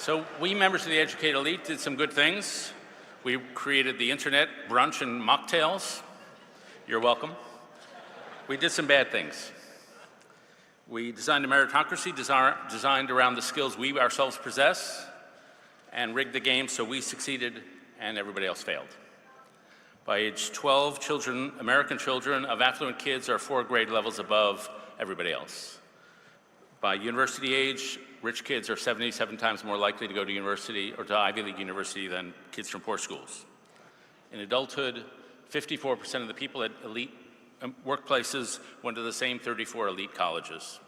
So we members of the educated elite did some good things. We created the internet, brunch, and mocktails. You're welcome. We did some bad things. We designed a meritocracy designed around the skills we ourselves possess and rigged the game so we succeeded and everybody else failed. By age 12, American children of affluent kids are 4 grade levels above everybody else. By university age, rich kids are 77 times more likely to go to university or to Ivy League university than kids from poor schools. In adulthood, 54% of the people at elite workplaces went to the same 34 elite colleges.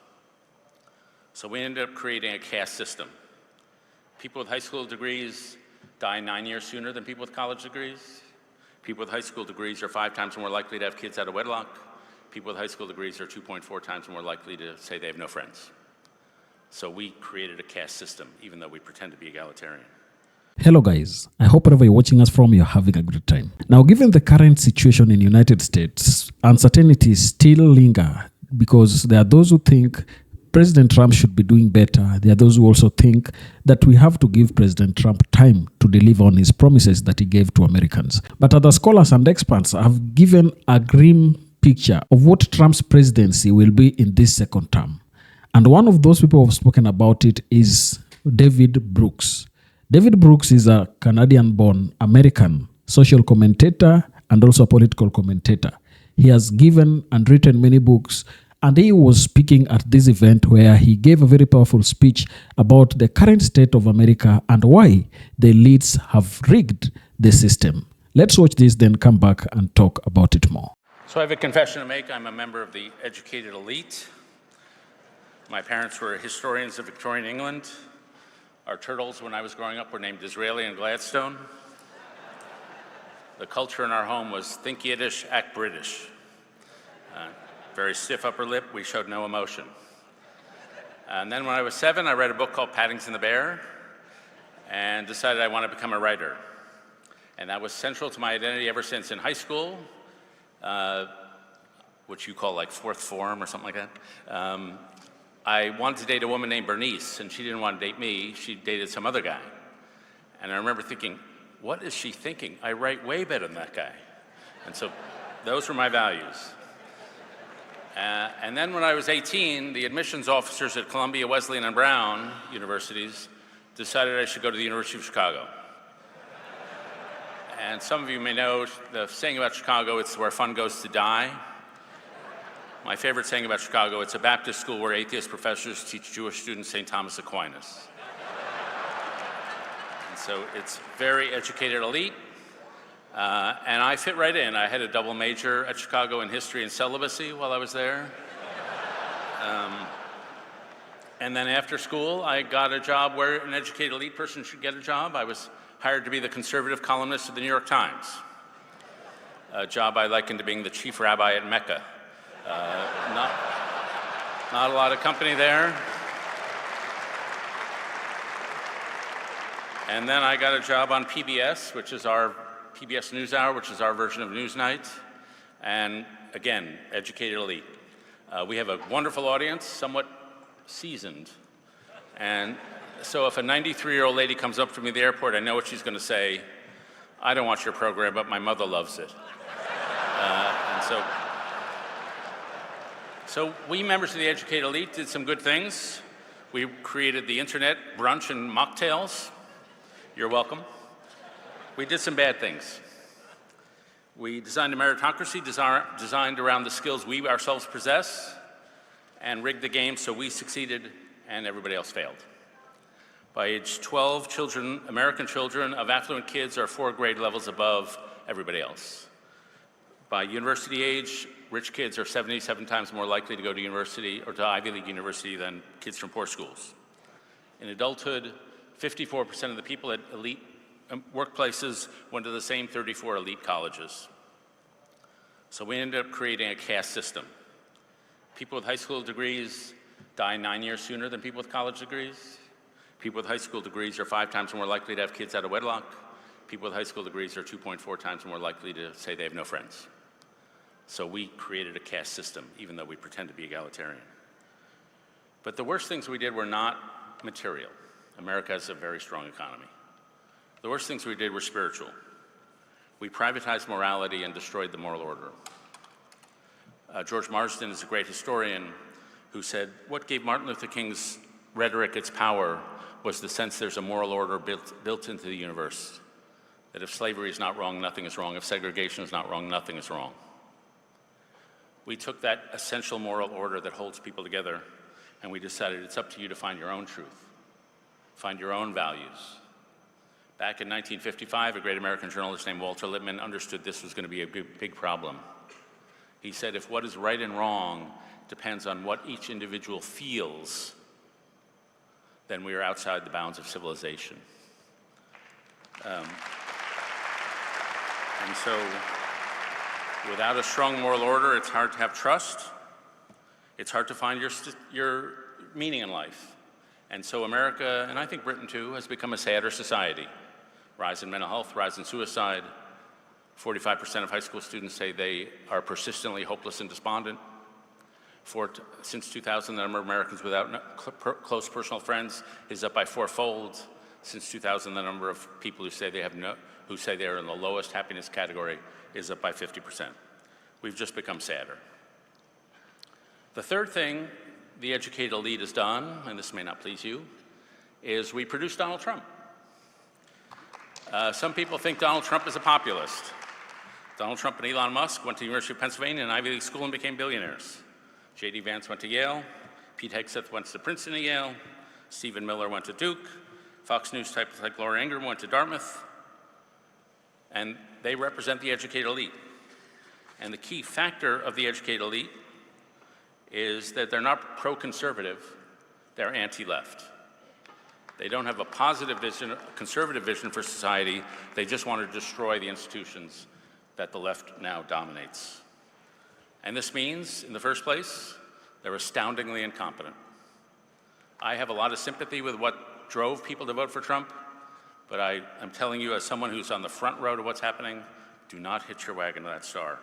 So we ended up creating a caste system. People with high school degrees die 9 years sooner than people with college degrees. People with high school degrees are 5 times more likely to have kids out of wedlock. People with high school degrees are 2.4 times more likely to say they have no friends. So we created a caste system, even though we pretend to be egalitarian. Hello guys, I hope wherever you're watching us from, you're having a great time. Now, given the current situation in the United States, uncertainties still linger because there are those who think President Trump should be doing better. There are those who also think that we have to give President Trump time to deliver on his promises that he gave to Americans. But other scholars and experts have given a grim picture of what Trump's presidency will be in this second term. And one of those people who have spoken about it is David Brooks. David Brooks is a Canadian-born American social commentator and also a political commentator. He has given and written many books, and he was speaking at this event where he gave a very powerful speech about the current state of America and why the elites have rigged the system. Let's watch this, then come back and talk about it more. So I have a confession to make. I'm a member of the educated elite. My parents were historians of Victorian England. Our turtles, when I was growing up, were named Disraeli and Gladstone. The culture in our home was think Yiddish, act British. Very stiff upper lip, we showed no emotion. And then when I was 7, I read a book called Paddington the Bear and decided I wanted to become a writer. And that was central to my identity ever since in high school, which you call like fourth form or something like that. I wanted to date a woman named Bernice, and she didn't want to date me. She dated some other guy. And I remember thinking, what is she thinking? I write way better than that guy. And so those were my values. And then when I was 18, the admissions officers at Columbia, Wesleyan, and Brown universities decided I should go to the University of Chicago. And some of you may know the saying about Chicago, it's where fun goes to die. My favorite saying about Chicago, it's a Baptist school where atheist professors teach Jewish students St. Thomas Aquinas. And so it's very educated elite, and I fit right in. I had a double major at Chicago in history and celibacy while I was there. And then after school, I got a job where an educated elite person should get a job. I was hired to be the conservative columnist of the New York Times, a job I likened to being the chief rabbi at Mecca. Not a lot of company there. And then I got a job on PBS, which is our PBS NewsHour, which is our version of Newsnight. And again, educated elite. We have a wonderful audience, somewhat seasoned. And so if a 93-year-old lady comes up to me at the airport, I know what she's going to say. I don't watch your program, but my mother loves it. So we members of the educated elite did some good things. We created the internet, brunch, and mocktails. You're welcome. We did some bad things. We designed a meritocracy designed around the skills we ourselves possess and rigged the game so we succeeded and everybody else failed. By age 12, American children of affluent kids are 4 grade levels above everybody else. By university age, rich kids are 77 times more likely to go to university or to Ivy League university than kids from poor schools. In adulthood, 54% of the people at elite workplaces went to the same 34 elite colleges. So we ended up creating a caste system. People with high school degrees die 9 years sooner than people with college degrees. People with high school degrees are 5 times more likely to have kids out of wedlock. People with high school degrees are 2.4 times more likely to say they have no friends. So we created a caste system, even though we pretend to be egalitarian. But the worst things we did were not material. America has a very strong economy. The worst things we did were spiritual. We privatized morality and destroyed the moral order. George Marsden is a great historian who said, what gave Martin Luther King's rhetoric its power was the sense there's a moral order built into the universe. That if slavery is not wrong, nothing is wrong. If segregation is not wrong, nothing is wrong. We took that essential moral order that holds people together, and we decided it's up to you to find your own truth, find your own values. Back in 1955, a great American journalist named Walter Lippmann understood this was going to be a big problem. He said, if what is right and wrong depends on what each individual feels, then we are outside the bounds of civilization. And so, without a strong moral order, it's hard to have trust. It's hard to find your meaning in life. And so America, and I think Britain too, has become a sadder society. Rise in mental health, rise in suicide. 45% of high school students say they are persistently hopeless and despondent. Since 2000, the number of Americans without close personal friends is up by fourfold. Since 2000, the number of people who say they are in the lowest happiness category is up by 50%. We've just become sadder. The third thing the educated elite has done, and this may not please you, is we produced Donald Trump. Some people think Donald Trump is a populist. Donald Trump and Elon Musk went to the University of Pennsylvania, an Ivy League school, and became billionaires. J.D. Vance went to Yale. Pete Hegseth went to Princeton and Yale. Stephen Miller went to Duke. Fox News types like Laura Ingraham went to Dartmouth. And they represent the educated elite. And the key factor of the educated elite is that they're not pro-conservative, they're anti-left. They don't have a positive vision, a conservative vision for society. They just want to destroy the institutions that the left now dominates. And this means, in the first place, they're astoundingly incompetent. I have a lot of sympathy with what drove people to vote for Trump, but I'm telling you, as someone who's on the front row to what's happening, do not hitch your wagon to that star.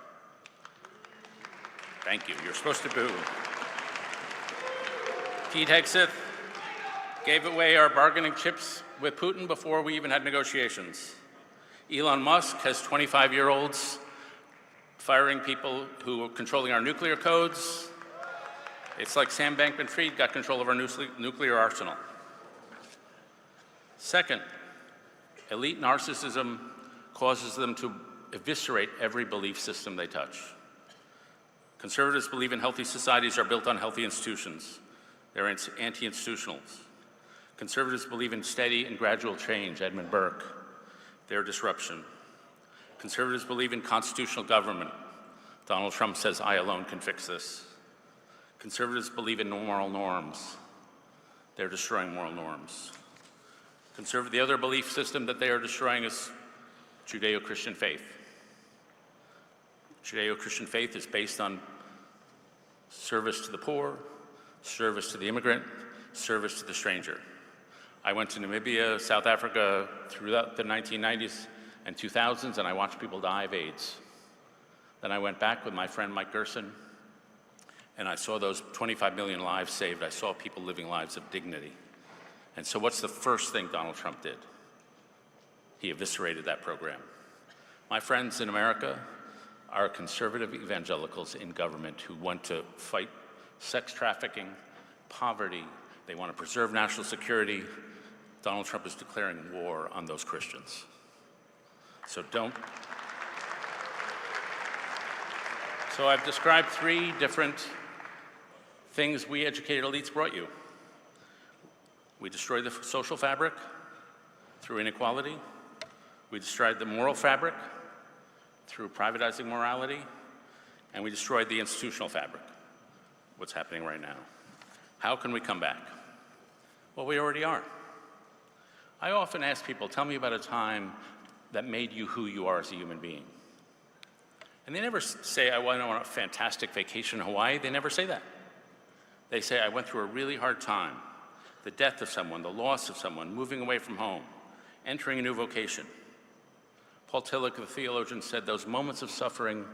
Thank you. You're supposed to boo. Pete Hegseth gave away our bargaining chips with Putin before we even had negotiations. Elon Musk has 25-year-olds firing people who are controlling our nuclear codes. It's like Sam Bankman-Fried got control of our nuclear arsenal. Second, elite narcissism causes them to eviscerate every belief system they touch. Conservatives believe in healthy societies are built on healthy institutions. They're anti-institutionals. Conservatives believe in steady and gradual change, Edmund Burke. They're disruption. Conservatives believe in constitutional government. Donald Trump says, I alone can fix this. Conservatives believe in moral norms. They're destroying moral norms. The other belief system that they are destroying is Judeo-Christian faith. Judeo-Christian faith is based on service to the poor, service to the immigrant, service to the stranger. I went to Namibia, South Africa throughout the 1990s and 2000s, and I watched people die of AIDS. Then I went back with my friend Mike Gerson, and I saw those 25 million lives saved. I saw people living lives of dignity. And so what's the first thing Donald Trump did? He eviscerated that program. My friends in America are conservative evangelicals in government who want to fight sex trafficking, poverty. They want to preserve national security. Donald Trump is declaring war on those Christians. So I've described three different things we educated elites brought you. We destroyed the social fabric through inequality. We destroyed the moral fabric through privatizing morality. And we destroyed the institutional fabric, what's happening right now. How can we come back? Well, we already are. I often ask people, tell me about a time that made you who you are as a human being. And they never say, I went on a fantastic vacation in Hawaii. They never say that. They say, I went through a really hard time. The death of someone, the loss of someone, moving away from home, entering a new vocation. Paul Tillich, the theologian, said those moments of suffering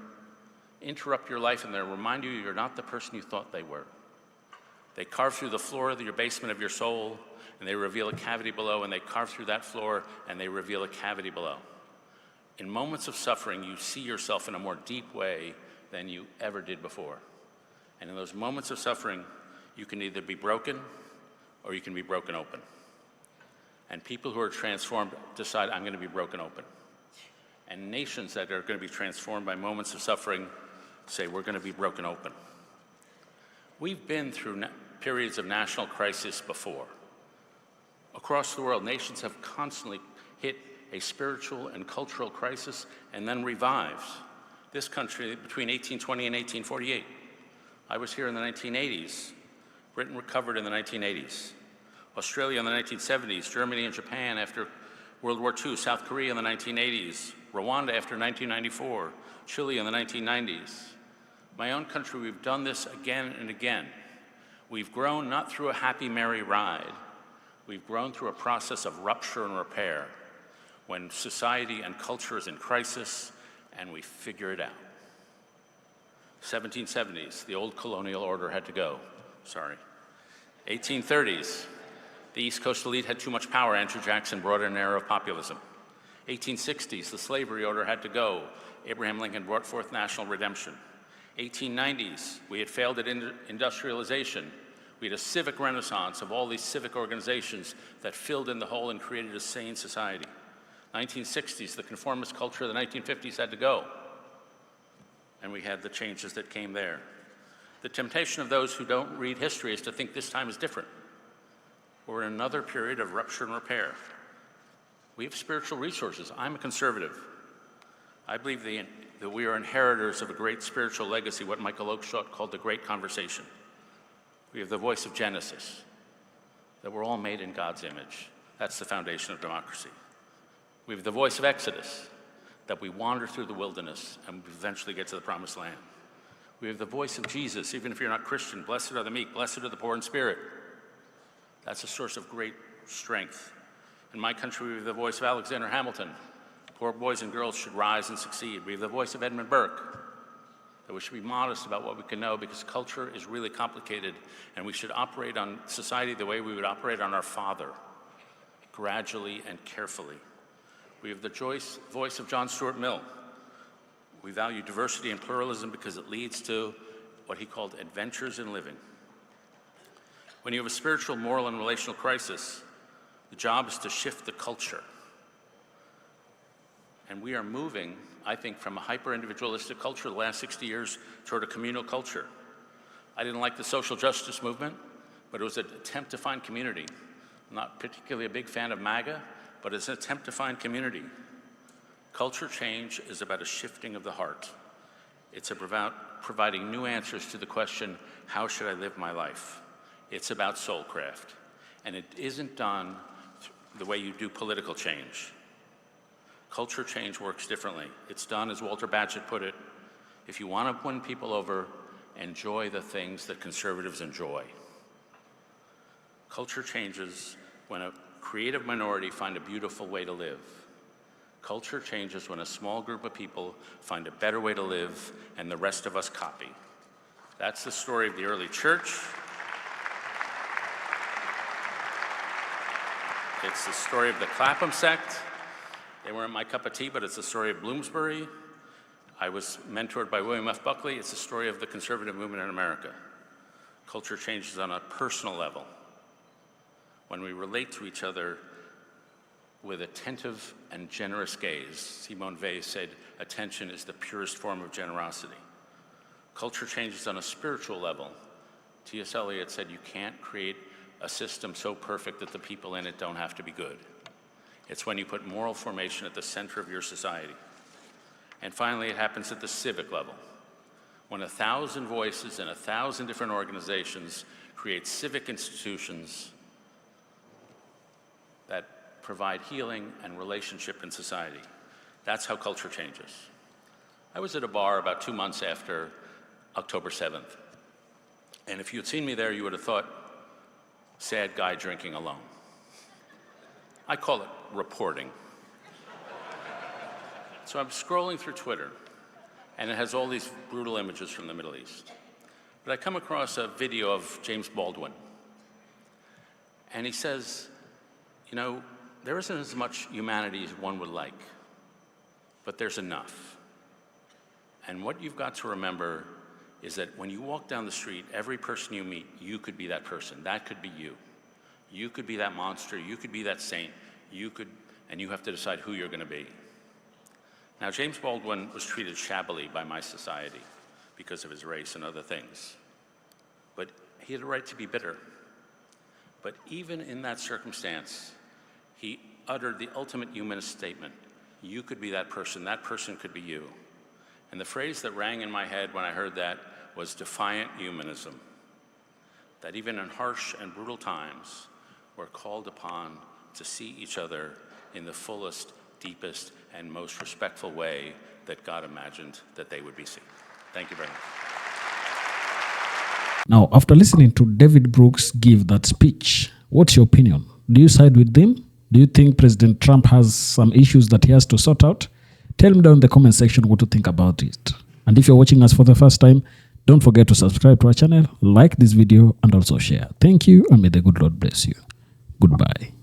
interrupt your life and they remind you you're not the person you thought they were. They carve through the floor of your basement of your soul and they reveal a cavity below, and they carve through that floor, and they reveal a cavity below. In moments of suffering, you see yourself in a more deep way than you ever did before. And in those moments of suffering, you can either be broken or you can be broken open. And people who are transformed decide, I'm going to be broken open. And nations that are going to be transformed by moments of suffering say, we're going to be broken open. We've been through periods of national crisis before. Across the world, nations have constantly hit a spiritual and cultural crisis and then revived. This country between 1820 and 1848. I was here in the 1980s. Britain recovered in the 1980s. Australia in the 1970s, Germany and Japan after World War II, South Korea in the 1980s, Rwanda after 1994, Chile in the 1990s. My own country, we've done this again and again. We've grown not through a happy, merry ride. We've grown through a process of rupture and repair when society and culture is in crisis and we figure it out. 1770s, the old colonial order had to go. Sorry. 1830s, the East Coast elite had too much power. Andrew Jackson brought in an era of populism. 1860s, the slavery order had to go. Abraham Lincoln brought forth national redemption. 1890s, we had failed at industrialization. We had a civic renaissance of all these civic organizations that filled in the hole and created a sane society. 1960s, the conformist culture of the 1950s had to go. And we had the changes that came there. The temptation of those who don't read history is to think this time is different. We're in another period of rupture and repair. We have spiritual resources. I'm a conservative. I believe that we are inheritors of a great spiritual legacy, what Michael Oakeshott called the Great Conversation. We have the voice of Genesis, that we're all made in God's image. That's the foundation of democracy. We have the voice of Exodus, that we wander through the wilderness and eventually get to the promised land. We have the voice of Jesus, even if you're not Christian. Blessed are the meek, blessed are the poor in spirit. That's a source of great strength. In my country, we have the voice of Alexander Hamilton. Poor boys and girls should rise and succeed. We have the voice of Edmund Burke, that we should be modest about what we can know because culture is really complicated and we should operate on society the way we would operate on our Father, gradually and carefully. We have the voice of John Stuart Mill. We value diversity and pluralism because it leads to what he called adventures in living. When you have a spiritual, moral, and relational crisis, the job is to shift the culture. And we are moving, I think, from a hyper-individualistic culture the last 60 years toward a communal culture. I didn't like the social justice movement, but it was an attempt to find community. I'm not particularly a big fan of MAGA, but it's an attempt to find community. Culture change is about a shifting of the heart. It's about providing new answers to the question, how should I live my life? It's about soulcraft. And it isn't done the way you do political change. Culture change works differently. It's done, as Walter Bagehot put it, if you want to win people over, enjoy the things that conservatives enjoy. Culture changes when a creative minority find a beautiful way to live. Culture changes when a small group of people find a better way to live and the rest of us copy. That's the story of the early church. It's the story of the Clapham sect. They weren't my cup of tea, but it's the story of Bloomsbury. I was mentored by William F. Buckley. It's the story of the conservative movement in America. Culture changes on a personal level when we relate to each other with attentive and generous gaze. Simone Weil said, attention is the purest form of generosity. Culture changes on a spiritual level. T.S. Eliot said, you can't create a system so perfect that the people in it don't have to be good. It's when you put moral formation at the center of your society. And finally, it happens at the civic level. When 1,000 voices and 1,000 different organizations create civic institutions that provide healing and relationship in society. That's how culture changes. I was at a bar about 2 months after October 7th. And if you had seen me there, you would have thought, sad guy drinking alone. I call it reporting. So I'm scrolling through Twitter, and it has all these brutal images from the Middle East. But I come across a video of James Baldwin. And he says, you know, there isn't as much humanity as one would like, but there's enough. And what you've got to remember is that when you walk down the street, every person you meet, you could be that person. That could be you. You could be that monster. You could be that saint. And you have to decide who you're going to be. Now, James Baldwin was treated shabbily by my society because of his race and other things. But he had a right to be bitter. But even in that circumstance, he uttered the ultimate humanist statement. You could be that person could be you. And the phrase that rang in my head when I heard that was defiant humanism. That even in harsh and brutal times, we're called upon to see each other in the fullest, deepest, and most respectful way that God imagined that they would be seen. Thank you very much. Now, after listening to David Brooks give that speech, what's your opinion? Do you side with them? Do you think President Trump has some issues that he has to sort out? Tell me down in the comment section what you think about it. And if you're watching us for the first time, don't forget to subscribe to our channel, like this video, and also share. Thank you, and may the good Lord bless you. Goodbye.